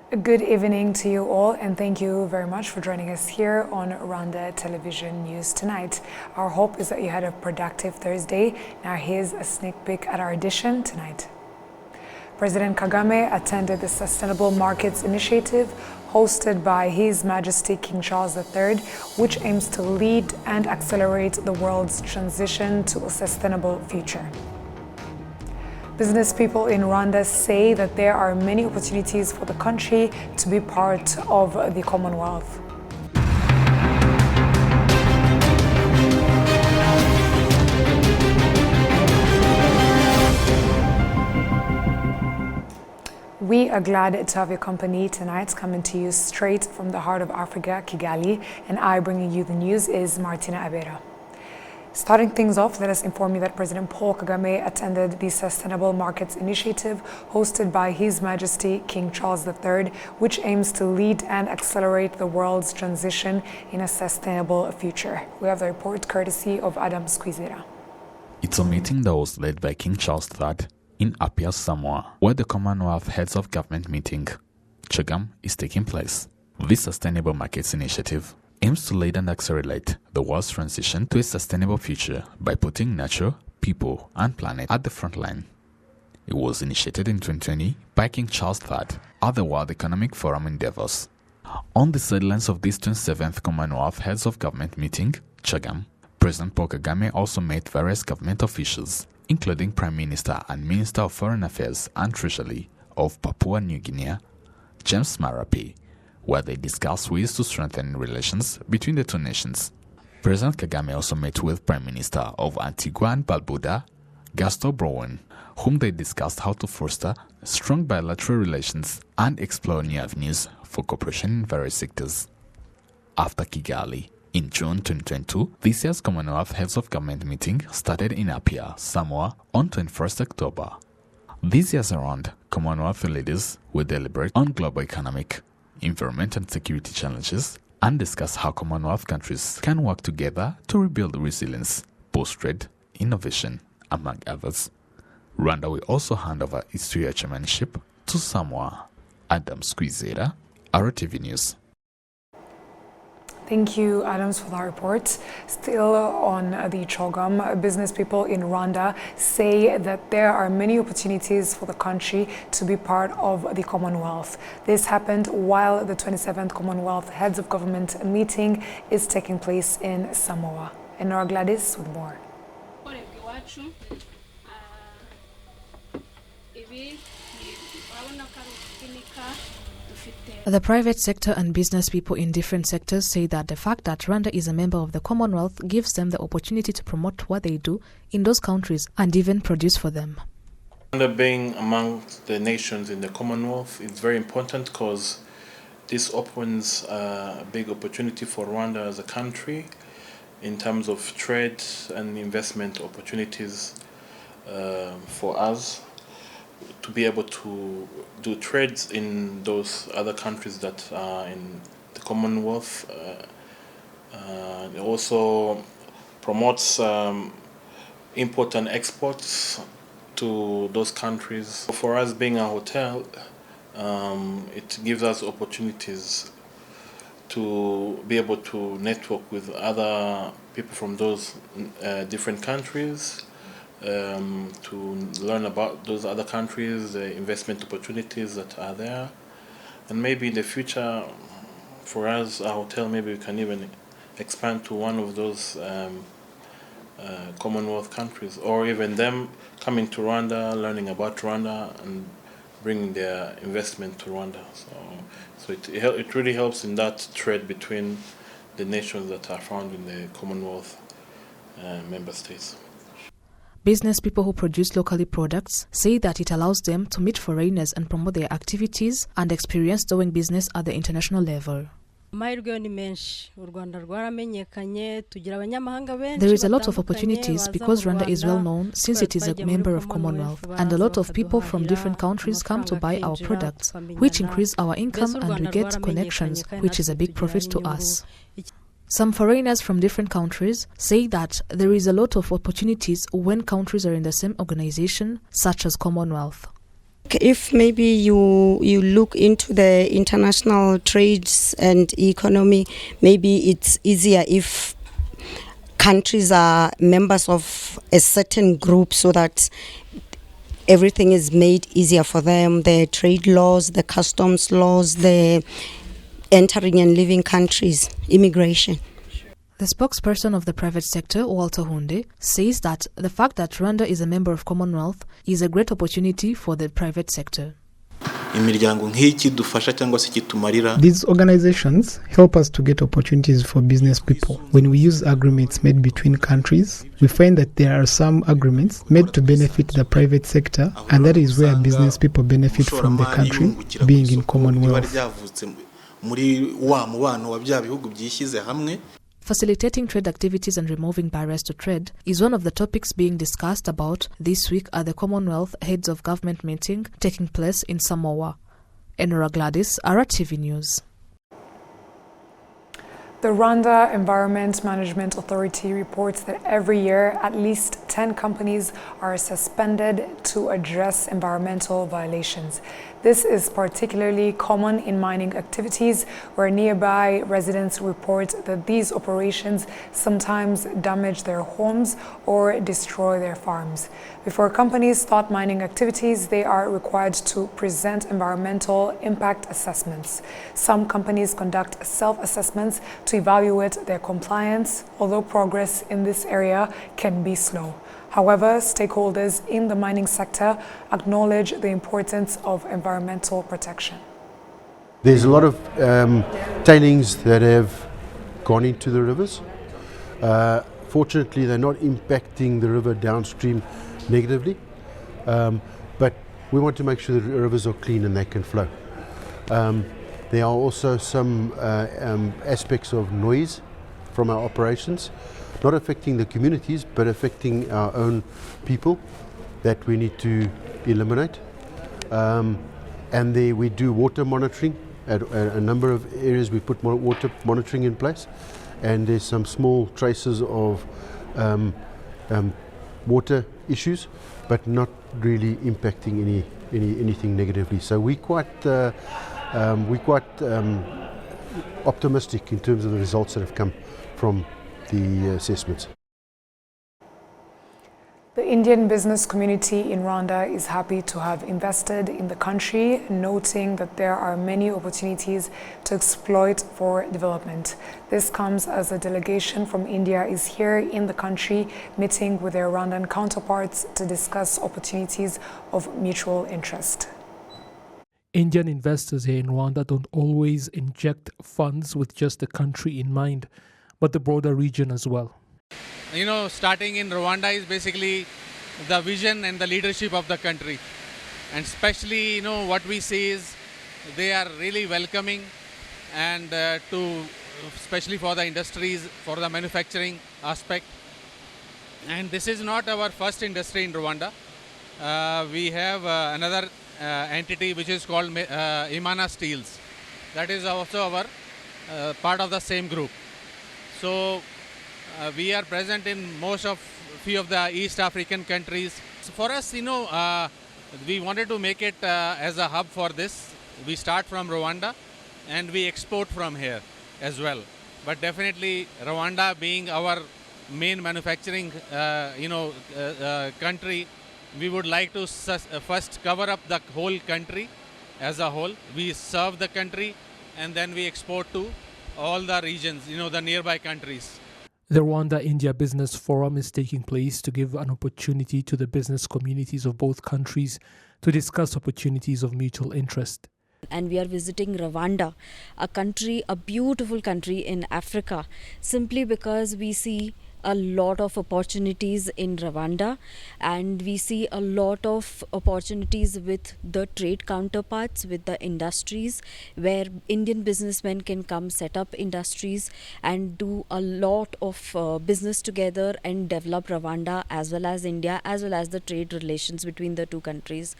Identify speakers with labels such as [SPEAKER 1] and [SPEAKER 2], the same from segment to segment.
[SPEAKER 1] Good evening to you all, and thank you very much for joining us here on Rwanda Television News tonight. Our hope is that you had a productive Thursday. Now here's a sneak peek at our edition tonight. President Kagame attended the Sustainable Markets Initiative hosted by His Majesty King Charles III, which aims to lead and accelerate the world's transition to a sustainable future. Business people in Rwanda say that there are many opportunities for the country to be part of the Commonwealth. We are glad to have your company tonight, coming to you straight from the heart of Africa, Kigali, and I bringing you the news is Martina Abera. Starting things off, let us inform you that President Paul Kagame attended the Sustainable Markets Initiative hosted by His Majesty King Charles III, which aims to lead and accelerate the world's transition in a sustainable future. We have the report courtesy of Adam Squizera.
[SPEAKER 2] It's a meeting that was led by King Charles III in Apia, Samoa, where the Commonwealth Heads of Government meeting, CHGAM, is taking place. This Sustainable Markets Initiative aims to lead and accelerate the world's transition to a sustainable future by putting nature, people, and planet at the front line. It was initiated in 2020 by King Charles III at the World Economic Forum in Davos. On the sidelines of this 27th Commonwealth Heads of Government meeting, CHGAM, President Paul Kagame also met various government officials, including Prime Minister and Minister of Foreign Affairs and Treasury of Papua New Guinea, James Marape, where they discussed ways to strengthen relations between the two nations. President Kagame also met with Prime Minister of Antigua and Barbuda, Gaston Browen, whom they discussed how to foster strong bilateral relations and explore new avenues for cooperation in various sectors. After Kigali, in June 2022, this year's Commonwealth Heads of Government meeting started in Apia, Samoa, on 21st October. This year's round, Commonwealth leaders will deliberate on global economic, environment and security challenges and discuss how Commonwealth countries can work together to rebuild resilience, post-trade, innovation, among others. Rwanda will also hand over its 2-year chairmanship to Samoa. Adam Squizera, RwandaTV News.
[SPEAKER 1] Thank you, Adams, for that report. Still on the CHGAM, business people in Rwanda say that there are many opportunities for the country to be part of the Commonwealth. This happened while the 27th Commonwealth Heads of Government meeting is taking place in Samoa. And Nora Gladys with more.
[SPEAKER 3] The private sector and business people in different sectors say that the fact that Rwanda is a member of the Commonwealth gives them the opportunity to promote what they do in those countries and even produce for them.
[SPEAKER 4] Rwanda being among the nations in the Commonwealth is very important because this opens a big opportunity for Rwanda as a country in terms of trade and investment opportunities for us to be able to do trades in those other countries that are in the Commonwealth. It also promotes import and exports to those countries. For us being a hotel, it gives us opportunities to be able to network with other people from those different countries, to learn about those other countries, the investment opportunities that are there, and maybe in the future for us, a hotel, maybe we can even expand to one of those Commonwealth countries, or even them coming to Rwanda, learning about Rwanda and bringing their investment to Rwanda. So it really helps in that trade between the nations that are found in the Commonwealth member states.
[SPEAKER 3] Business people who produce locally products say that it allows them to meet foreigners and promote their activities and experience doing business at the international level. There is a lot of opportunities because Rwanda is well known since it is a member of Commonwealth, and a lot of people from different countries come to buy our products, which increase our income and we get connections, which is a big profit to us. Some foreigners from different countries say that there is a lot of opportunities when countries are in the same organization, such as Commonwealth.
[SPEAKER 5] If maybe you look into the international trades and economy, maybe it's easier if countries are members of a certain group, so that everything is made easier for them. The trade laws, the customs laws, the entering and leaving countries, immigration.
[SPEAKER 3] The spokesperson of the private sector, Walter Hunde, says that the fact that Rwanda is a member of Commonwealth is a great opportunity for the private sector.
[SPEAKER 6] These organizations help us to get opportunities for business people. When we use agreements made between countries, we find that there are some agreements made to benefit the private sector, and that is where business people benefit from the country being in Commonwealth.
[SPEAKER 3] Facilitating trade activities and removing barriers to trade is one of the topics being discussed about this week at the Commonwealth Heads of Government meeting taking place in Samoa. Enora Gladys, RwandaTV News.
[SPEAKER 1] The Rwanda Environment Management Authority reports that every year at least 10 companies are suspended to address environmental violations. This is particularly common in mining activities, where nearby residents report that these operations sometimes damage their homes or destroy their farms. Before companies start mining activities, they are required to present environmental impact assessments. Some companies conduct self-assessments to evaluate their compliance, although progress in this area can be slow. However, stakeholders in the mining sector acknowledge the importance of environmental protection.
[SPEAKER 7] There's a lot of tailings that have gone into the rivers. Fortunately, they're not impacting the river downstream negatively, but we want to make sure the rivers are clean and they can flow. There are also some aspects of noise from our operations, not affecting the communities, but affecting our own people, that we need to eliminate. And there we do water monitoring. At a number of areas we put water monitoring in place, and there's some small traces of water issues, but not really impacting anything negatively. So we're quite optimistic in terms of the results that have come from the assessments.
[SPEAKER 1] The Indian business community in Rwanda is happy to have invested in the country, noting that there are many opportunities to exploit for development. This comes as a delegation from India is here in the country, meeting with their Rwandan counterparts to discuss opportunities of mutual interest.
[SPEAKER 8] Indian investors here in Rwanda don't always inject funds with just the country in mind, but the broader region as well.
[SPEAKER 9] You know, starting in Rwanda is basically the vision and the leadership of the country. And especially, you know, what we see is they are really welcoming, and especially for the industries, for the manufacturing aspect. And this is not our first industry in Rwanda. We have another entity which is called Imana Steels. That is also our part of the same group. So we are present in few of the East African countries. So for us, you know, we wanted to make it as a hub for this. We start from Rwanda and we export from here as well. But definitely Rwanda being our main manufacturing country, we would like to first cover up the whole country as a whole. We serve the country and then we export to all the regions, you know, the nearby countries.
[SPEAKER 8] The Rwanda-India Business Forum is taking place to give an opportunity to the business communities of both countries to discuss opportunities of mutual interest.
[SPEAKER 10] And we are visiting Rwanda, a beautiful country in Africa, simply because we see a lot of opportunities in Rwanda, and we see a lot of opportunities with the trade counterparts, with the industries, where Indian businessmen can come set up industries and do a lot of business together and develop Rwanda as well as India, as well as the trade relations between the two countries.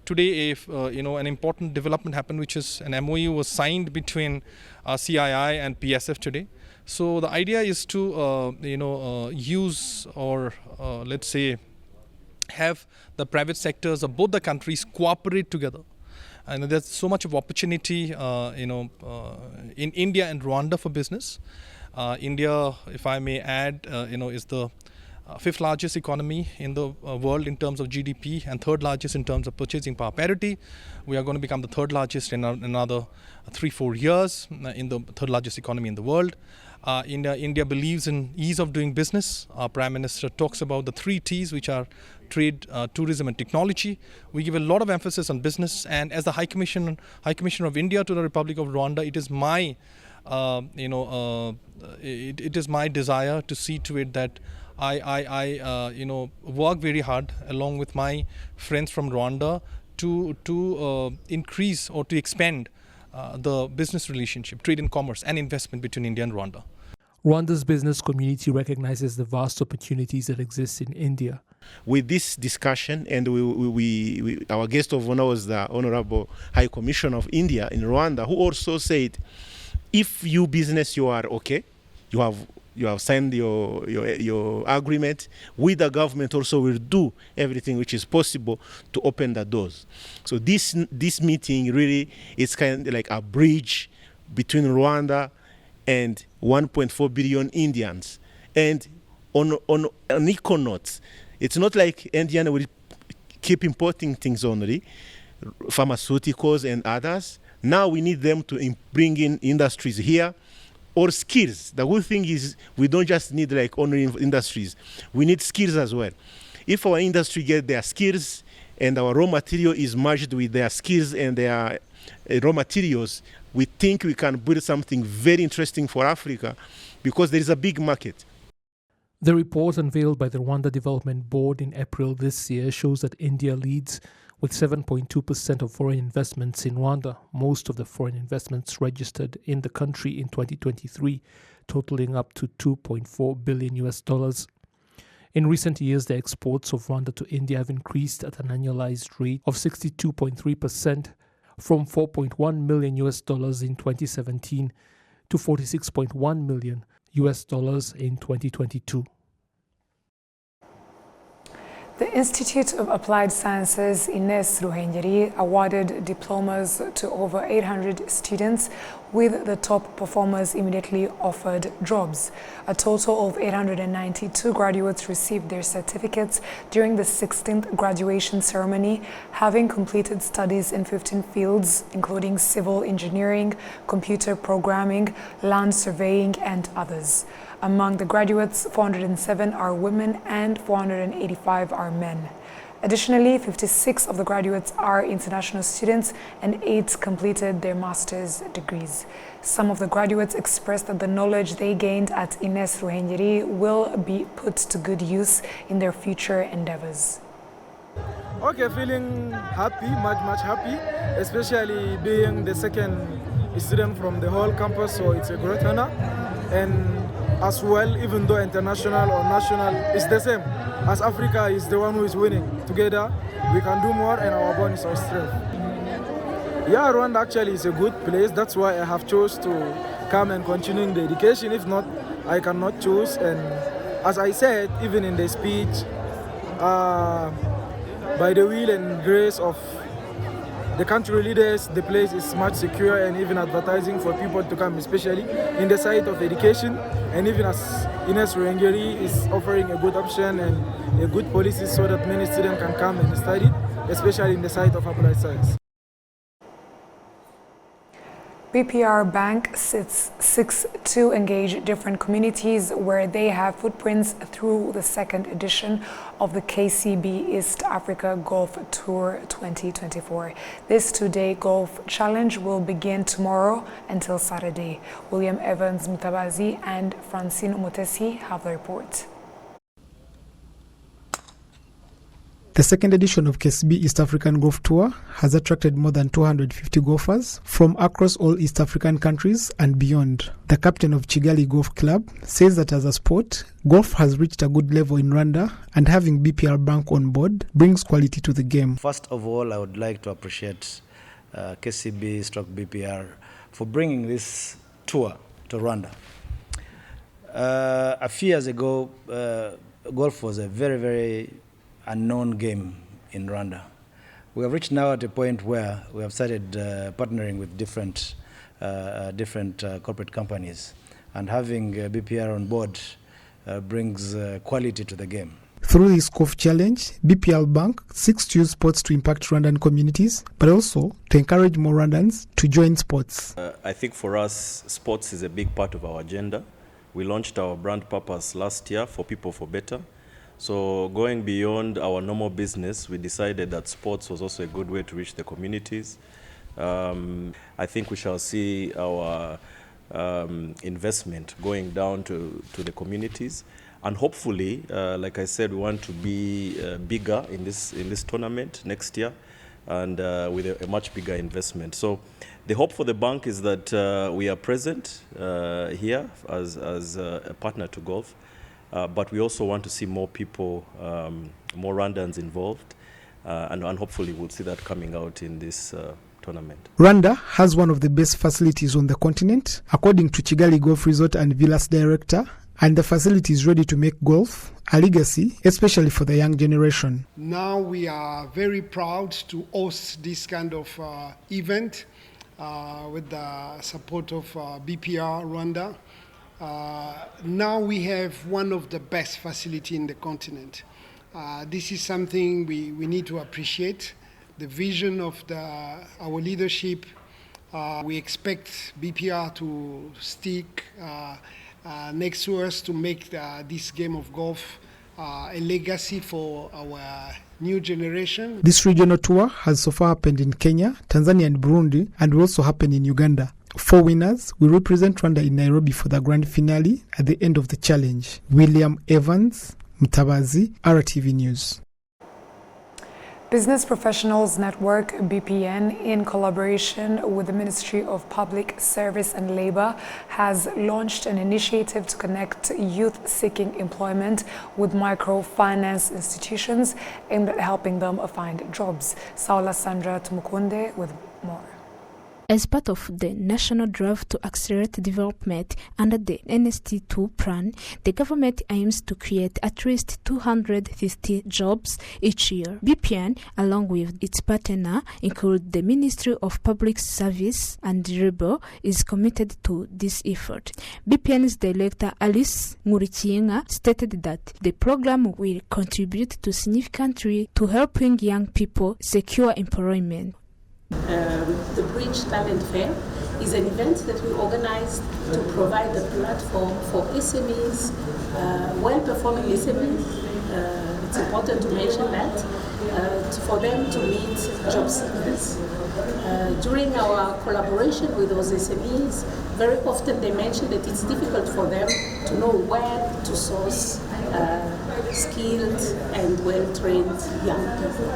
[SPEAKER 11] Today, an important development happened, which is an MOU was signed between CII and PSF today. So the idea is to use, or let's say, have the private sectors of both the countries cooperate together. And there's so much of opportunity, in India and Rwanda for business. India, if I may add, is the fifth largest economy in the world in terms of GDP and third largest in terms of purchasing power parity. We are going to become the third largest in another 3-4 years, in the third largest economy in the world. India believes in ease of doing business. Our Prime Minister talks about the 3 T's, which are trade, tourism and technology. We give a lot of emphasis on business, and as the High Commissioner of India to the Republic of Rwanda, it is my it is my desire to see to it that I work very hard along with my friends from Rwanda to increase or to expand the business relationship, trade and commerce and investment between India and Rwanda.
[SPEAKER 8] Rwanda's business community recognizes the vast opportunities that exist in India.
[SPEAKER 12] With this discussion, and our guest of honor was the Honorable High Commissioner of India in Rwanda, who also said, if you business you are okay, you have signed your agreement with the government, also will do everything which is possible to open the doors. So this meeting really is kind of like a bridge between Rwanda and 1.4 billion Indians. And on an equal note, it's not like India will keep importing things only, pharmaceuticals and others. Now we need them to bring in industries here, or skills. The good thing is we don't just need like only industries. We need skills as well. If our industry get their skills and our raw material is merged with their skills and their raw materials, we think we can build something very interesting for Africa, because there is a big market.
[SPEAKER 8] The report unveiled by the Rwanda Development Board in April this year shows that India leads with 7.2% of foreign investments in Rwanda, most of the foreign investments registered in the country in 2023, totaling up to $2.4 billion. In recent years, the exports of Rwanda to India have increased at an annualized rate of 62.3%, from $4.1 million in 2017 to $46.1 million in 2022.
[SPEAKER 1] The Institute of Applied Sciences Ines Ruhengeri awarded diplomas to over 800 students, with the top performers immediately offered jobs. A total of 892 graduates received their certificates during the 16th graduation ceremony, having completed studies in 15 fields, including civil engineering, computer programming, land surveying, and others. Among the graduates, 407 are women and 485 are men. Additionally, 56 of the graduates are international students and 8 completed their master's degrees. Some of the graduates expressed that the knowledge they gained at Ines Ruhengeri will be put to good use in their future endeavors.
[SPEAKER 13] Okay, feeling happy, much happy, especially being the second student from the whole campus, so it's a great honor. And as well, even though international or national is the same, as Africa is the one who is winning. Together, we can do more, and our bond is our strength. Yeah, Rwanda actually is a good place. That's why I have chose to come and continue the education. If not, I cannot choose. And as I said, even in the speech, by the will and grace of the country leaders, the place is much secure, and even advertising for people to come, especially in the side of education, and even as Ines Ruhengeri is offering a good option and a good policy so that many students can come and study, especially in the side of applied science.
[SPEAKER 1] BPR Bank seeks to engage different communities where they have footprints through the second edition of the KCB East Africa Golf Tour 2024. This two-day golf challenge will begin tomorrow until Saturday. William Evans Mutabazi and Francine Mutesi have the report.
[SPEAKER 6] The second edition of KCB East African Golf Tour has attracted more than 250 golfers from across all East African countries and beyond. The captain of Kigali Golf Club says that as a sport, golf has reached a good level in Rwanda, and having BPR Bank on board brings quality to the game.
[SPEAKER 14] First of all, I would like to appreciate KCB/BPR for bringing this tour to Rwanda. A few years ago, golf was a very unknown game in Rwanda. We have reached now at a point where we have started partnering with different corporate companies, and having BPR on board brings quality to the game.
[SPEAKER 6] Through this COF challenge, BPL Bank seeks to use sports to impact Rwandan communities, but also to encourage more Rwandans to join sports.
[SPEAKER 15] I think for us, sports is a big part of our agenda. We launched our brand purpose last year, for people for better. So going beyond our normal business, we decided that sports was also a good way to reach the communities. I think we shall see our investment going down to the communities. And hopefully, like I said, we want to be bigger in this tournament next year, and with a much bigger investment. So the hope for the bank is that we are present here as a partner to golf, but we also want to see more people, more Rwandans involved, and hopefully we'll see that coming out in this tournament.
[SPEAKER 6] Rwanda has one of the best facilities on the continent, according to Kigali Golf Resort and Villas director, and the facility is ready to make golf a legacy, especially for the young generation.
[SPEAKER 16] Now we are very proud to host this kind of event with the support of BPR Rwanda. Now we have one of the best facilities in the continent. This is something we need to appreciate. The vision of our leadership, we expect BPR to stick next to us to make this game of golf a legacy for our new generation.
[SPEAKER 6] This regional tour has so far happened in Kenya, Tanzania and Burundi, and will also happen in Uganda. 4 winners will represent Rwanda in Nairobi for the grand finale at the end of the challenge. William Evans, Mutabazi, RTV News.
[SPEAKER 1] Business Professionals Network, BPN, in collaboration with the Ministry of Public Service and Labor, has launched an initiative to connect youth seeking employment with microfinance institutions aimed at helping them find jobs. Saula Sandra Tumukunde with more.
[SPEAKER 17] As part of the National Drive to Accelerate Development under the NST2 plan, the government aims to create at least 250 jobs each year. BPN, along with its partner, include the Ministry of Public Service and Labor, is committed to this effort. BPN's director Alice Ngurikienga stated that the program will contribute to significantly to helping young people secure employment.
[SPEAKER 18] The Bridge Talent Fair is an event that we organized to provide a platform for SMEs, well-performing SMEs. It's important to mention that, for them to meet job seekers. During our collaboration with those SMEs, very often they mention that it's difficult for them to know where to source skilled and well-trained young people.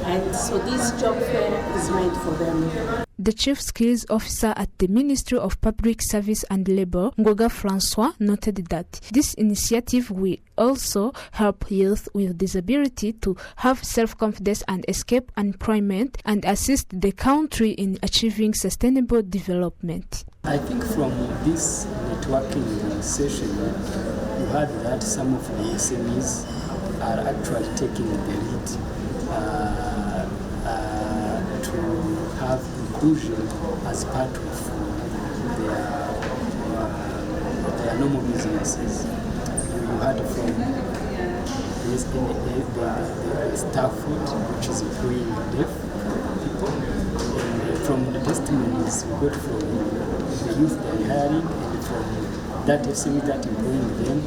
[SPEAKER 18] And so this job fair is made for them.
[SPEAKER 17] The Chief Skills Officer at the Ministry of Public Service and Labor, Ngoga Francois, noted that this initiative will also help youth with disability to have self-confidence and escape unemployment and assist the country in achieving sustainable development.
[SPEAKER 19] I think from this networking session, you heard that some of the SMEs are actually taking the lead to have inclusion as part of their normal businesses. You heard from the staff food, which is employing deaf people, and from the testimonies we got from the youth they are hiring, and from that SME that employing them,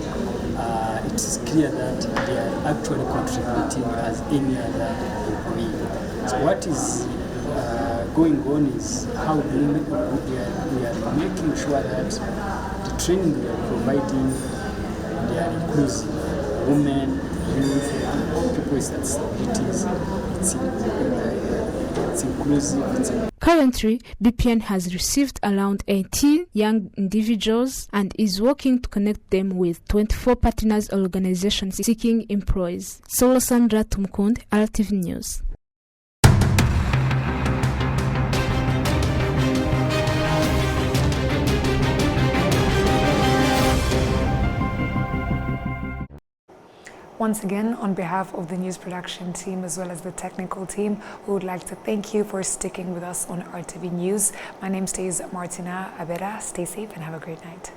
[SPEAKER 19] it is clear that they are actually contributing as any other employee. So what is going on is how we are making sure that the training we are providing, they are inclusive. Women, youth, people with disabilities, it's inclusive.
[SPEAKER 17] Currently, BPN has received around 18 young individuals and is working to connect them with 24 partners organizations seeking employees. Sola Sandra Tumkund, RTV News.
[SPEAKER 1] Once again, on behalf of the news production team as well as the technical team, we would like to thank you for sticking with us on RTV News. My name is Martina Abera. Stay safe and have a great night.